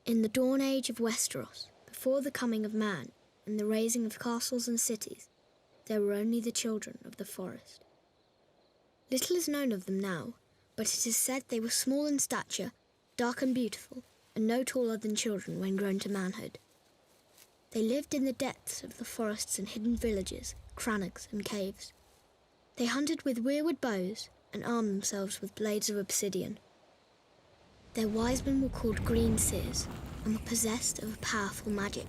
In the dawn age of Westeros, before the coming of man and the raising of castles and cities, there were only the children of the forest. Little is known of them now, but it is said they were small in stature, dark and beautiful, and no taller than children when grown to manhood. They lived in the depths of the forests and hidden villages, crannogs and caves. They hunted with weirwood bows and armed themselves with blades of obsidian. Their wise men were called green seers and were possessed of a powerful magic.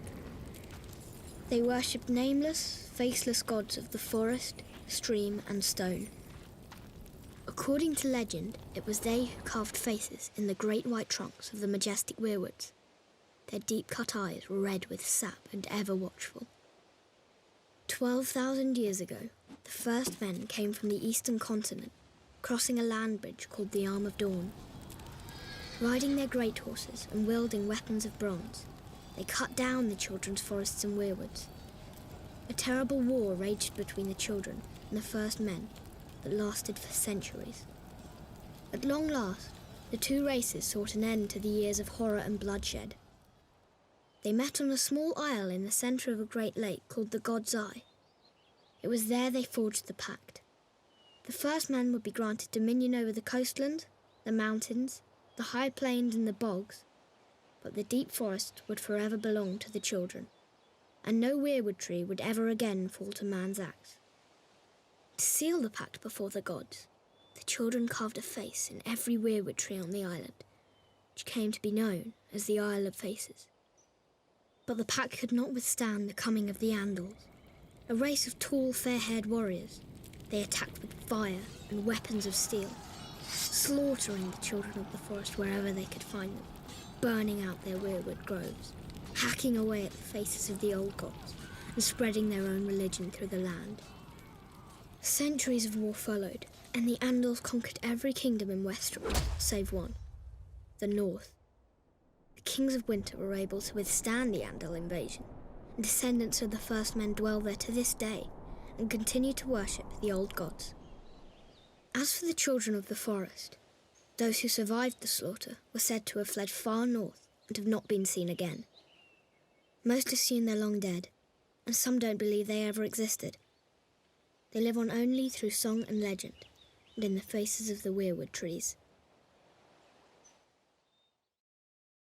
They worshipped nameless, faceless gods of the forest, stream and stone. According to legend, it was they who carved faces in the great white trunks of the majestic weirwoods. Their deep-cut eyes were red with sap and ever watchful. 12,000 years ago, the first men came from the eastern continent, crossing a land bridge called the Arm of Dawn. Riding their great horses and wielding weapons of bronze, they cut down the children's forests and weirwoods. A terrible war raged between the children and the first men that lasted for centuries. At long last, the two races sought an end to the years of horror and bloodshed. They met on a small isle in the centre of a great lake called the God's Eye. It was there they forged the pact. The first man would be granted dominion over the coastland, the mountains, the high plains and the bogs, but the deep forest would forever belong to the children, and no weirwood tree would ever again fall to man's axe. To seal the pact before the gods, the children carved a face in every weirwood tree on the island, which came to be known as the Isle of Faces. But the pact could not withstand the coming of the Andals, a race of tall, fair-haired warriors. They attacked with fire and weapons of steel, slaughtering the children of the forest wherever they could find them, burning out their weirwood groves, hacking away at the faces of the old gods, and spreading their own religion through the land. Centuries of war followed, and the Andals conquered every kingdom in Westeros, save one, the North. The kings of winter were able to withstand the Andal invasion, and descendants of the first men dwell there to this day and continue to worship the old gods. As for the children of the forest, those who survived the slaughter were said to have fled far north and have not been seen again. Most assume they're long dead, and some don't believe they ever existed. They live on only through song and legend, and in the faces of the weirwood trees.